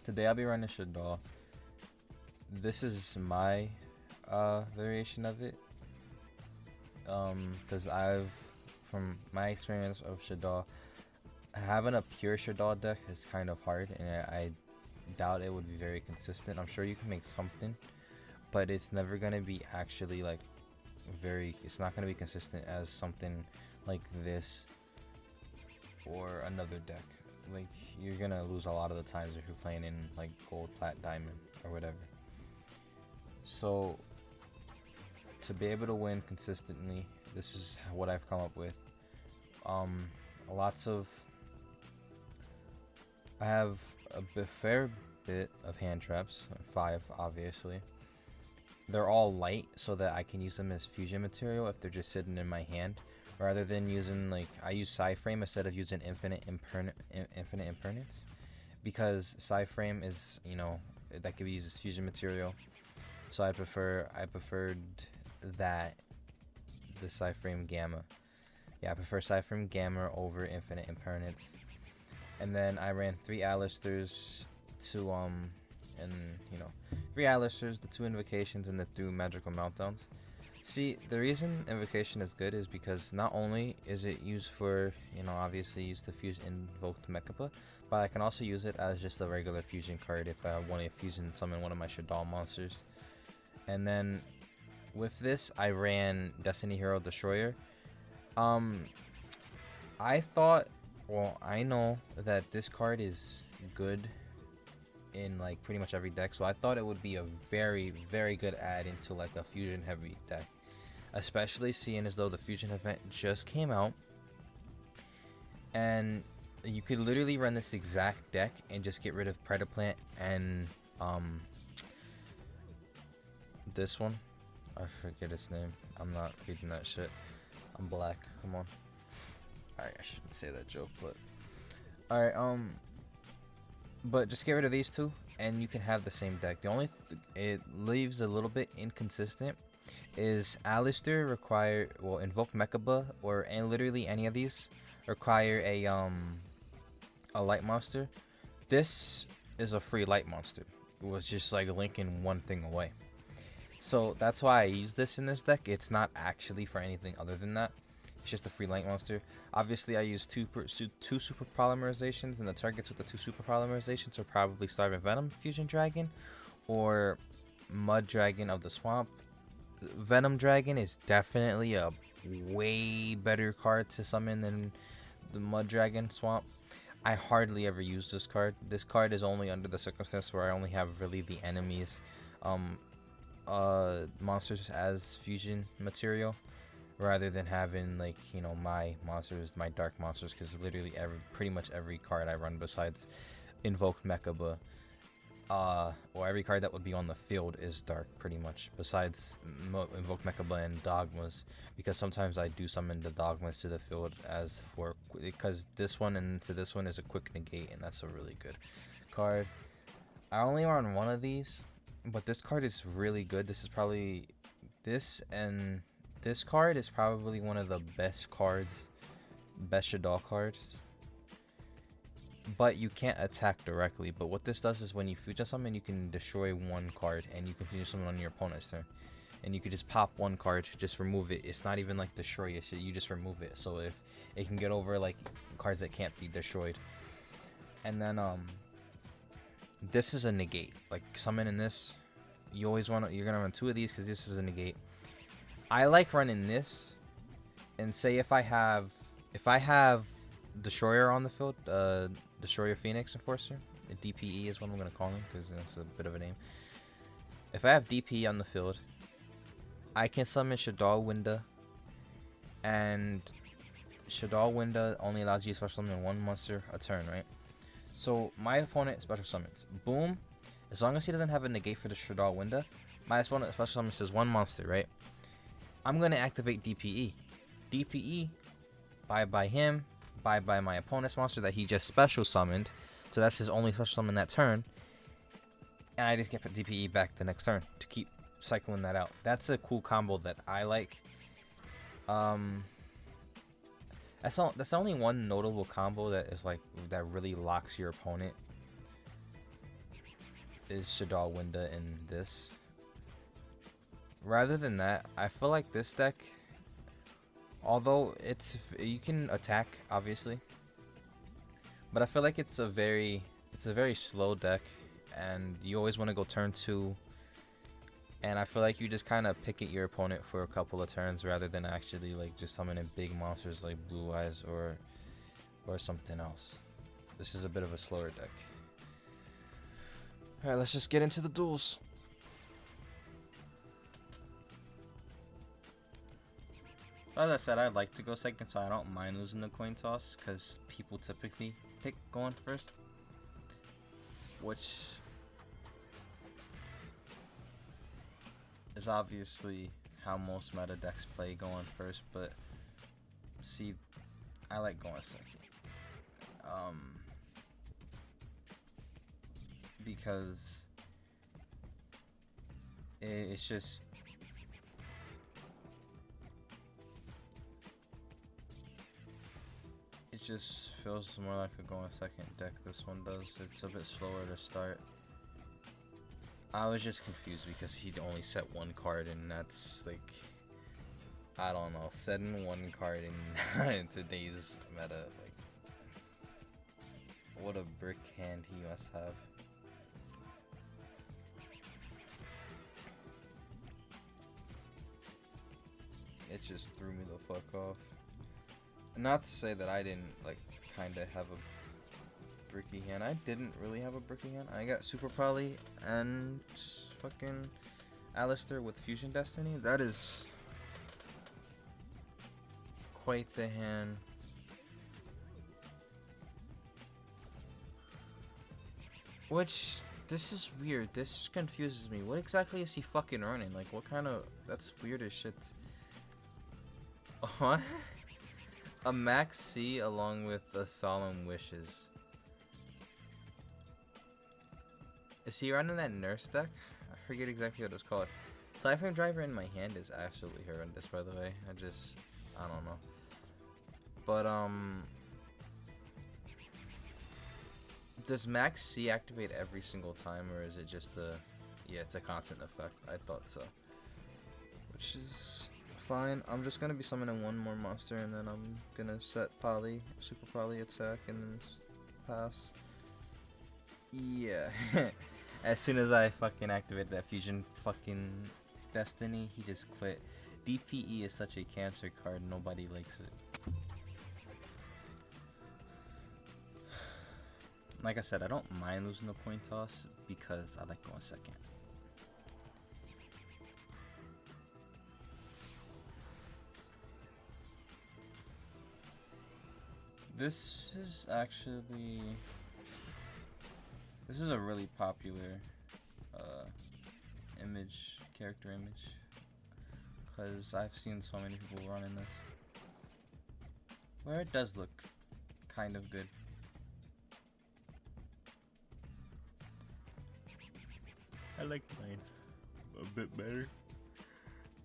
Today I'll be running Shaddoll. This is my variation of it. Because from my experience of Shaddoll, having a pure Shaddoll deck is kind of hard, and I doubt it would be very consistent. I'm sure you can make something, but it's never gonna be actually like it's not gonna be consistent as something like this or another deck. Like, you're gonna lose a lot of the times if you're playing in like gold, plat, diamond, or whatever. So to be able to win consistently, this is what I've come up with. Lots of I have fair bit of hand traps, 5 obviously. They're all light so that I can use them as fusion material if they're just sitting in my hand, rather than using, like, I use Frame instead of using infinite impermanence, because Frame is, that can be used as fusion material. So I preferred that the Frame Gamma. Yeah, I prefer Frame Gamma over infinite impermanence. And then I ran 3 Alisters to and 3 Alisters, the 2 invocations, and the 2 magical meltdowns. See, the reason invocation is good is because not only is it used for, obviously used to fuse invoked Mechapa, but I can also use it as just a regular fusion card if I want to fusion summon one of my Shaddoll monsters. And then with this, I ran Destiny Hero Destroyer. I thought, well, I know that this card is good in like pretty much every deck, so I thought it would be a very, very good add into like a fusion heavy deck, especially seeing as though the fusion event just came out, and you could literally run this exact deck and just get rid of Predaplant and this one. I forget its name. I'm not reading that shit. I'm black. Come on. Alright, I shouldn't say that joke, but alright, but just get rid of these 2 and you can have the same deck. The only it leaves a little bit inconsistent is Alistair invoke Mechaba, and literally any of these require a light monster. This is a free light monster. It was just like linking one thing away. So that's why I use this in this deck. It's not actually for anything other than that. It's just a free light monster. Obviously, I use two super polymerizations, and the targets with the 2 super polymerizations are probably Starving Venom Fusion Dragon or Mud Dragon of the Swamp. Venom Dragon is definitely a way better card to summon than the Mud Dragon Swamp. I hardly ever use this card. This card is only under the circumstance where I only have really the enemies monsters as fusion material, rather than having like my monsters, my dark monsters, because literally pretty much every card I run besides invoked Mechaba, or every card that would be on the field is dark pretty much, besides invoked Mechaba and Dogmas, because sometimes I do summon the Dogmas to the field because this one and to this one is a quick negate, and that's a really good card. I only run one of these, but this card is really good. This card is probably one of the best Shaddoll cards. But you can't attack directly. But what this does is when you fusion summon, you can destroy one card, and you can fusion summon on your opponent's turn. And you could just pop one card, just remove it. It's not even like destroy it, you just remove it. So if it can get over like cards that can't be destroyed. And then this is a negate. Like, summoning this, you're gonna run 2 of these because this is a negate. I like running this, and say if I have Destroyer on the field, Destroyer Phoenix Enforcer, DPE is what I'm gonna call him because that's a bit of a name. If I have DPE on the field, I can summon Shaddoll Winda, and Shaddoll Winda only allows you to special summon 1 monster a turn, right? So my opponent special summons. Boom. As long as he doesn't have a negate for the Shaddoll Winda, my opponent special summons says 1 monster, right? I'm going to activate DPE. DPE, bye-bye him, bye-bye my opponent's monster that he just special summoned. So that's his only special summon that turn. And I just get DPE back the next turn to keep cycling that out. That's a cool combo that I like. That's only one notable combo that is like that really locks your opponent. is Shaddoll Winda in this. Rather than that, I feel like this deck, although you can attack obviously, but I feel like it's a very slow deck, and you always want to go turn 2. And I feel like you just kind of pick at your opponent for a couple of turns rather than actually like just summoning big monsters like Blue Eyes or something else. This is a bit of a slower deck. Alright, let's just get into the duels. As I said, I'd like to go second, so I don't mind losing the coin toss, because people typically pick going first. Which is obviously how most meta decks play, going first, but see, I like going second. Because it's just feels more like a going second deck. This one does. It's a bit slower to start. I was just confused because he'd only set 1 card, and that's like, I don't know, setting 1 card in today's meta, like, what a brick hand he must have. It just threw me the fuck off. Not to say that I didn't, like, kinda have a bricky hand. I didn't really have a bricky hand. I got Super Poly and fucking Alistair with Fusion Destiny. That is quite the hand. Which, this is weird. This confuses me. What exactly is he fucking running? Like, what kind of... That's weird as shit. What? A Max C along with a Solemn Wishes. Is he running that nurse deck? I forget exactly what it's called. Cypher Driver in my hand is absolutely horrendous, by the way. I don't know. But, does Max C activate every single time, or is it just yeah, it's a constant effect. I thought so. Which is fine. I'm just gonna be summoning 1 more monster, and then I'm gonna set Poly, Super Poly attack, and then pass. Yeah. As soon as I fucking activated that Fusion fucking Destiny, he just quit. DPE is such a cancer card, nobody likes it. Like I said, I don't mind losing the coin toss because I like going second. This is a really popular character image, because I've seen so many people running this, where it does look kind of good. I like mine a bit better,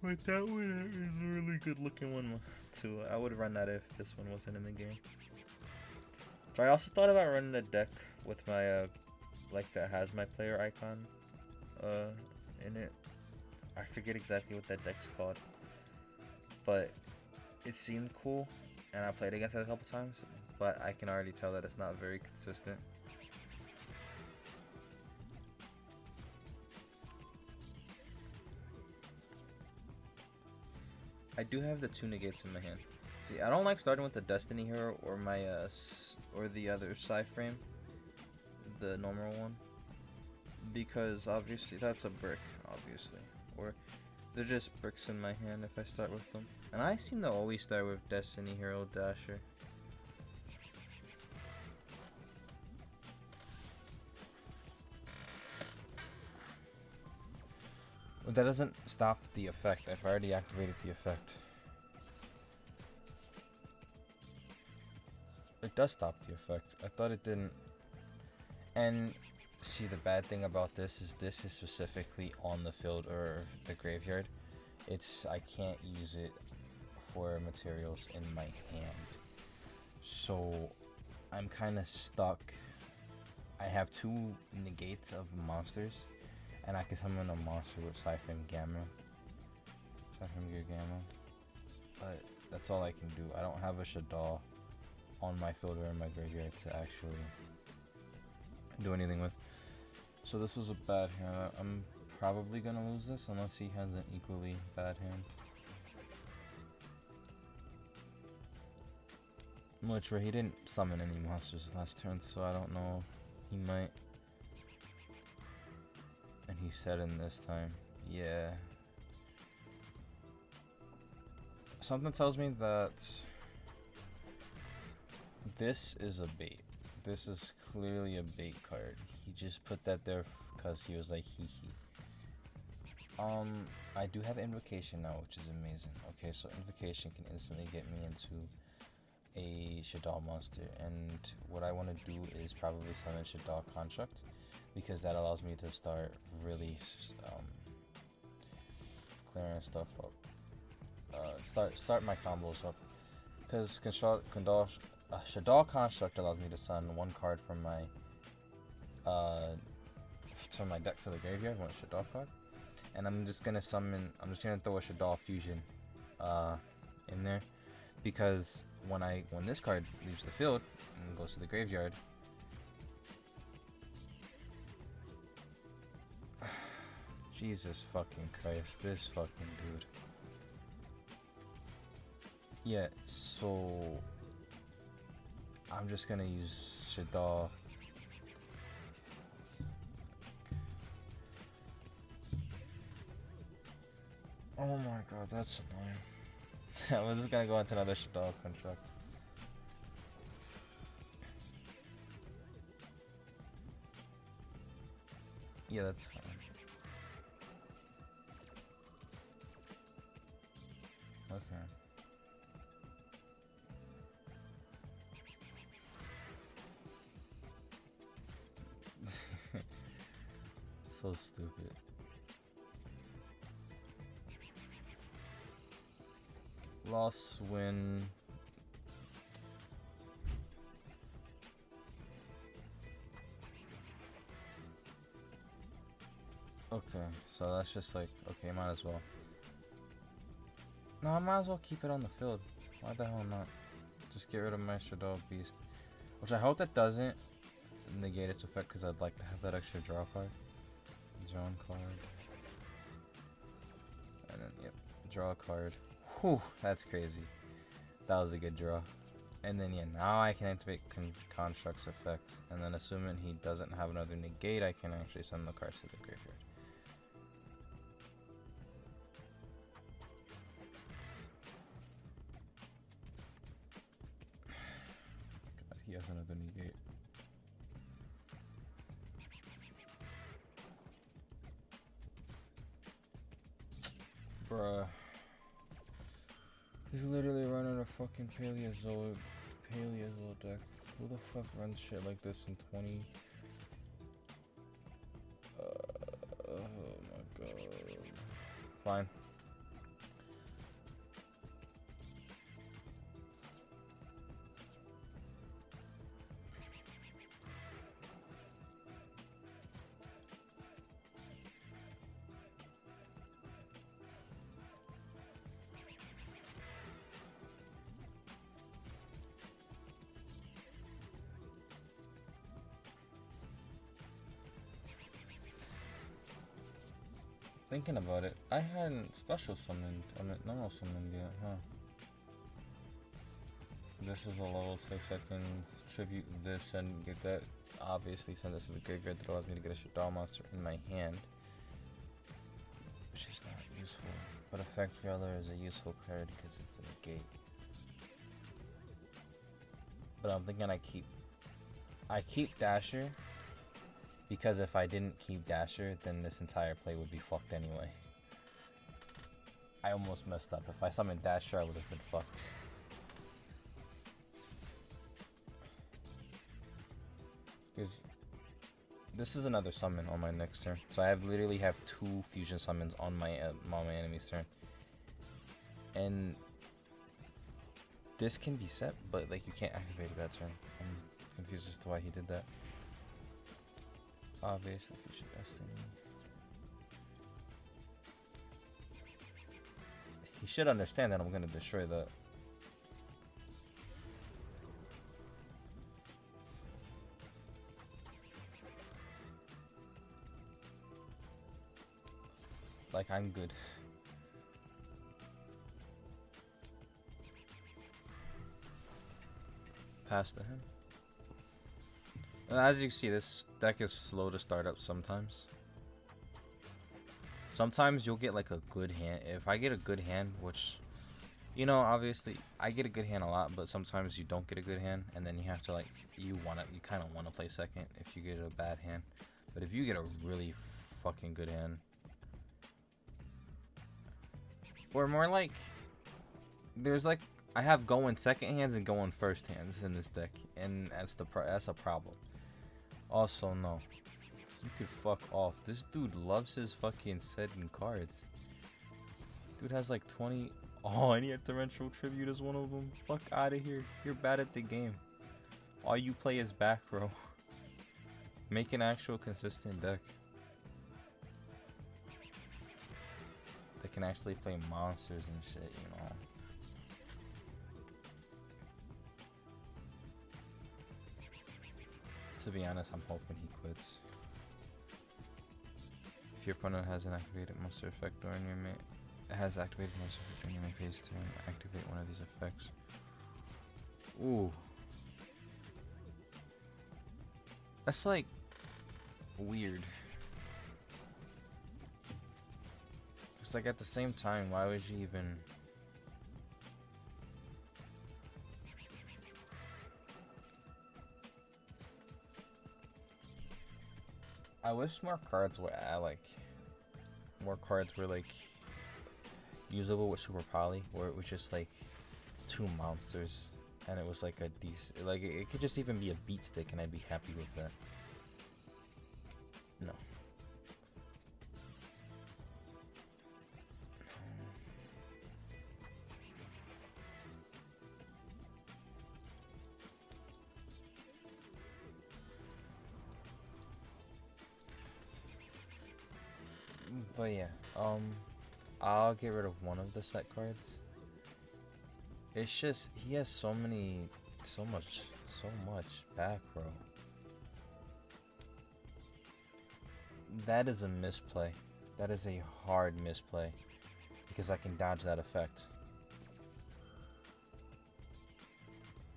but that one is a really good looking one too. I would run that if this one wasn't in the game. So I also thought about running a deck with my like that has my player icon in it. I forget exactly what that deck's called, but it seemed cool, and I played against it a couple times, but I can already tell that it's not very consistent. I do have the 2 negates in my hand. See, I don't like starting with the Destiny Hero or my or the other Psy-Frame, the normal one, because obviously that's a brick, obviously, or they're just bricks in my hand if I start with them. And I seem to always start with Destiny Hero Dasher. But that doesn't stop the effect. I've already activated the effect. It does stop the effect. I thought it didn't. And see, the bad thing about this is specifically on the field or the graveyard. I can't use it for materials in my hand. So I'm kind of stuck I have 2 negates of monsters, and I can summon a monster with Siphon Gamma. Siphon Gear Gamma. But that's all I can do. I don't have a Shaddoll on my field or in my graveyard to actually do anything with. So this was a bad hand. I'm probably gonna lose this unless he has an equally bad hand. Which where he didn't summon any monsters last turn, so I don't know. He might. And he said in this time, yeah. Something tells me that this is a bait. This is clearly a bait card. He just put that there because he was like, hee hee. I do have Invocation now, which is amazing. Okay, so Invocation can instantly get me into a Shaddoll monster, and what I want to do is probably summon Shaddoll Construct, because that allows me to start really clearing stuff up. Start my combos up, because Shaddoll Construct allows me to summon 1 card from my deck to the graveyard, 1 Shaddoll card, and I'm just gonna throw a Shaddoll Fusion in there, because when this card leaves the field and goes to the graveyard, Jesus fucking Christ, this fucking dude. Yeah, so I'm just gonna use Shaddoll. Oh my god, that's annoying. I'm just gonna go into another Shaddoll Construct. Yeah, that's fine. Okay. So stupid. Loss, win. Okay, so that's just like, okay, might as well. No, I might as well keep it on the field. Why the hell not? Just get rid of my Shaddoll Beast. Which I hope that doesn't negate its effect, because I'd like to have that extra draw card. Draw card. And then, yep, draw a card. Whew, that's crazy. That was a good draw. And then, yeah, now I can activate Construct's effect. And then, assuming he doesn't have another negate, I can actually send the cards to the graveyard. God, he has another negate. Bruh. He's literally running a fucking Paleozoic deck. Who the fuck runs shit like this in 20? Oh my god. Fine. Thinking about it, I hadn't special summoned, normal summoned yet, huh? This is a level 6, I can tribute this and get that. Obviously send this to the graveyard, that allows me to get a Shaddoll monster in my hand. Which is not useful. But Effect Reeler is a useful card because it's a negate. But I'm thinking I keep Dasher, because if I didn't keep Dasher, then this entire play would be fucked anyway. I almost messed up. If I summoned Dasher, I would have been fucked. Because this is another summon on my next turn. So I literally have 2 fusion summons on my enemy's turn. And this can be set, but like you can't activate it that turn. I'm confused as to why he did that. Obviously, you should destiny. He should understand that I'm gonna destroy that. Like, I'm good. Pass to him. And as you can see, this deck is slow to start up sometimes. Sometimes you'll get like a good hand. If I get a good hand, which, you know, obviously I get a good hand a lot, but sometimes you don't get a good hand, and then you have to like, you kind of want to play second if you get a bad hand. But if you get a really fucking good hand, or more like, there's like, I have going second hands and going first hands in this deck, and that's a problem. Also, no, you could fuck off. This dude loves his fucking setting cards. Dude has like 20. Oh, and he had Torrential Tribute as one of them. Fuck out of here. You're bad at the game. All you play is back row. Make an actual consistent deck that can actually play monsters and shit, you know. To be honest, I'm hoping he quits. If your opponent has an activated monster effect during your main phase turn, activate one of these effects. Ooh. That's like weird. It's like at the same time, why would you even... I wish more cards were more cards were like usable with Super Poly, where it was just like 2 monsters and it was like a decent, like it could just even be a beat stick and I'd be happy with that. No. But yeah, I'll get rid of one of the set cards. It's just, he has so much back row. That is a misplay. That is a hard misplay. Because I can dodge that effect.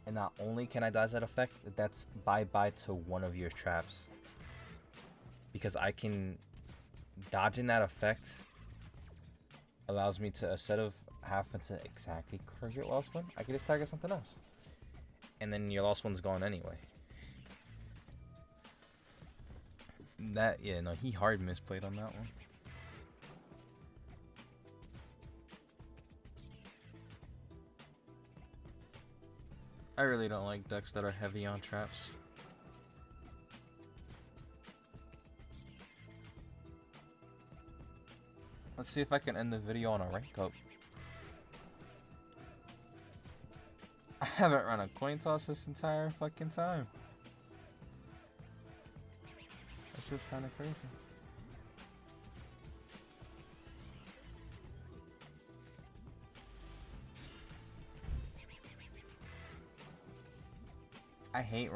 And not only can I dodge that effect, that's bye-bye to one of your traps. Because I can... Dodging that effect allows me to, instead of having to exactly target Lost One, I can just target something else. And then your Lost One's gone anyway. That, yeah, no, he hard misplayed on that one. I really don't like decks that are heavy on traps. Let's see if I can end the video on a rank up. I haven't run a coin toss this entire fucking time. That's just kind of crazy. I hate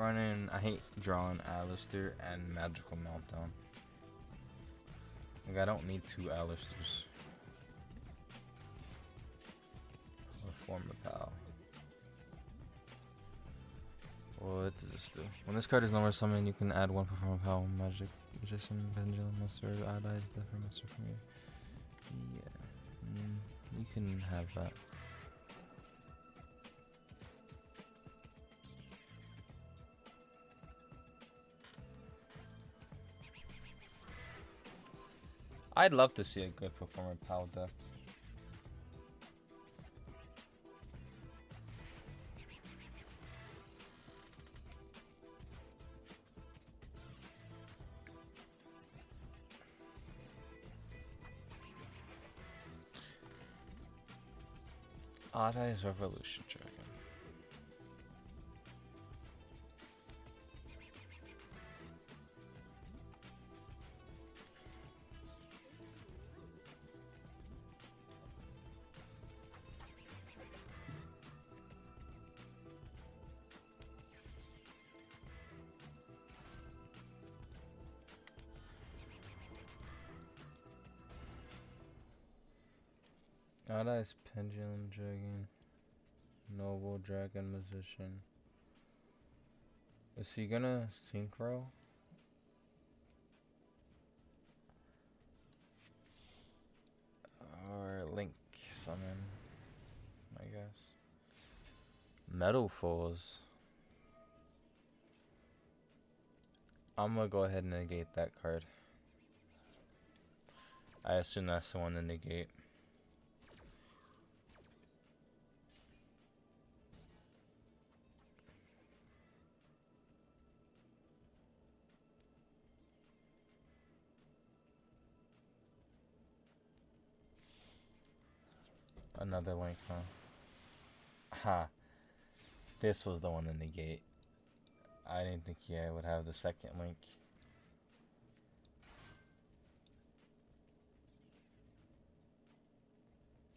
drawing Alistair and Magical Meltdown. Like, I don't need 2 Alistairs. Or form a pal. What does this do? When this card is no more summoned, you can add 1 Perform a Pal Magic Magician, Pendulum, Monster, Allies, different monster from you. Yeah. You can have that. I'd love to see a good Performer Pal deck. Odd Eyes Revolution Dragon. Allies Pendulum Dragon. Noble Dragon Musician. Is he gonna synchro? Or Link summon, I guess. Metal Falls. I'm gonna go ahead and negate that card. I assume that's the one to negate. Another Link, huh? Ha. This was the one to negate. I didn't think I would have the second Link.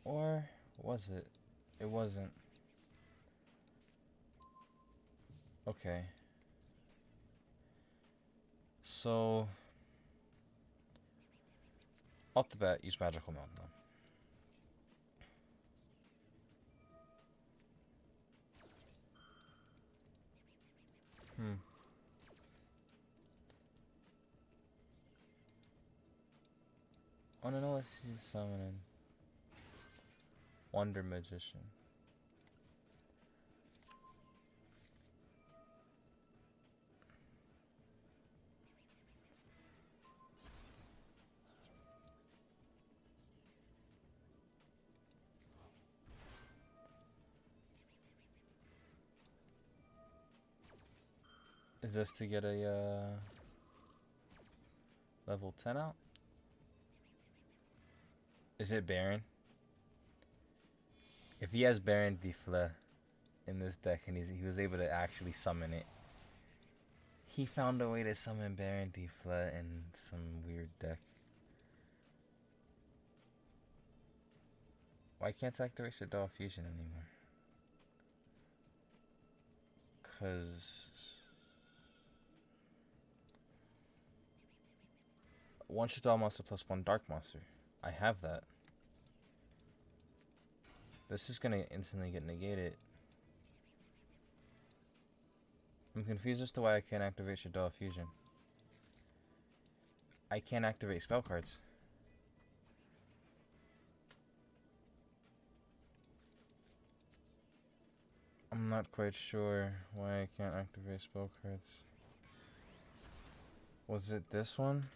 Or was it? It wasn't. Okay. So, off the bat, use Magical Mountain. Oh no, let's see summoning. Wonder Magician. Is this to get a level 10 out? Is it Baron? If he has Baron Difla in this deck and he was able to actually summon it, he found a way to summon Baron Difla in some weird deck. Why can't I activate Shaddoll Fusion anymore? Cause one Shaddoll monster plus one Dark monster. I have that. This is gonna instantly get negated. I'm confused as to why I can't activate Shaddoll Fusion. I can't activate spell cards. I'm not quite sure why I can't activate spell cards. Was it this one?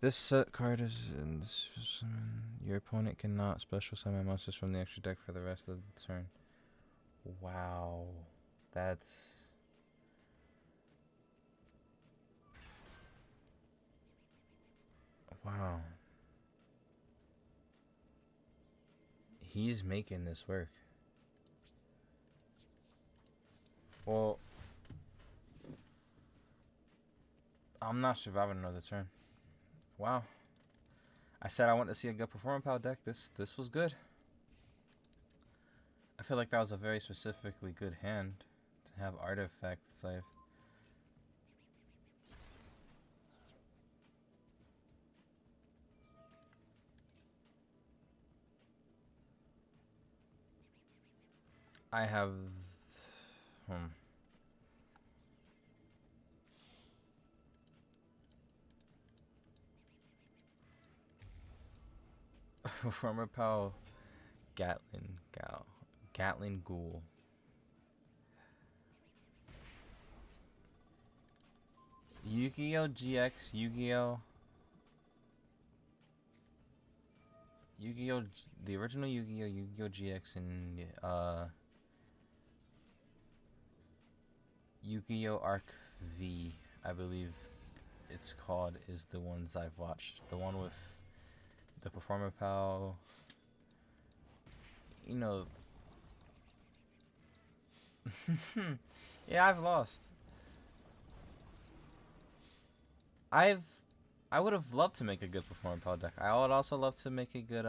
This set card is in summon. Your opponent cannot special summon monsters from the extra deck for the rest of the turn. Wow. That's... Wow. He's making this work. Well, I'm not surviving another turn. Wow. I said I want to see a good Performance Power deck. This was good. I feel like that was a very specifically good hand to have artifacts. I have... Former pal Gatlin Ghoul. Yu-Gi-Oh! GX, Yu-Gi-Oh! The original Yu-Gi-Oh! Yu-Gi-Oh! GX, and Yu-Gi-Oh! Arc V, I believe it's called, is the ones I've watched. The one with the Performer Pal, you know. Yeah, I've lost. I would have loved to make a good Performer Pal deck. I would also love to make a good